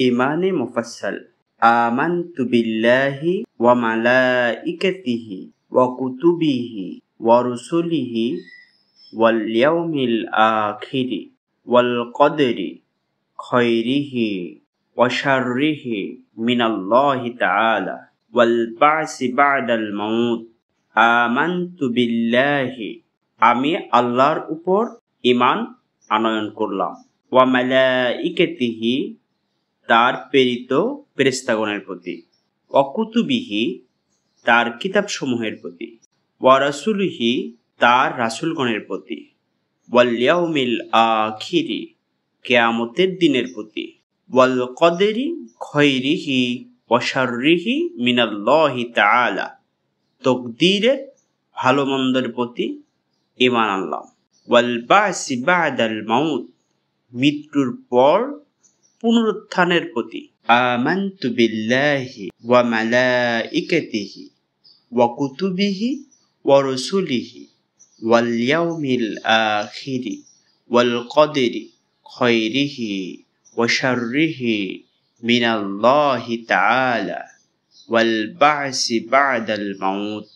ইমানে মুফাসসাল আমানতু বিল্লাহি ওয়া মালাইকাতিহি ওয়া কুতুবিহি ওয়া রুসুলিহি ওয়াল ইয়াউমিল আখিরি ওয়াল কদরি খায়রিহি ওয়া শাররিহি মিনাল্লাহি তাআলা ওয়াল বা'সি বা'দাল মাউত। আমানতু বিল্লাহি, আমি আল্লাহর উপর ঈমান আনয়ন করলাম। ওয়া মালাইকাতিহি, তার প্রেরিত ফেরেশতাগণের প্রতি। ওয়া কুতুবিহি, তার কিতাবসমূহের প্রতি। ওয়া রাসূলিহি, তার রাসূলগণের প্রতি। ওয়াল ইয়াউমিল আখিরি, কিয়ামতের দিনের প্রতি। ওয়াল কদরি খায়রিহি ওয়া শাররিহি মিনাল্লাহি তাআলা, তাকদীরের ভালো মন্দের প্রতি ঈমান আনলাম। ওয়াল বা'সি বা'দাল মাউত, মৃত্যুর পর পুনরুত্থানের প্রতি। আমানতু বিল্লাহি ওয়া মালাইকাতিহি ওয়া কুতুবিহি ওয়া রুসুলিহি ওয়াল ইয়াউমিল আখিরি ওয়াল কদরি খায়রিহি ওয়া শাররিহি মিনাল্লাহি তাআলা ওয়াল বা'সি বা'দাল মাউত।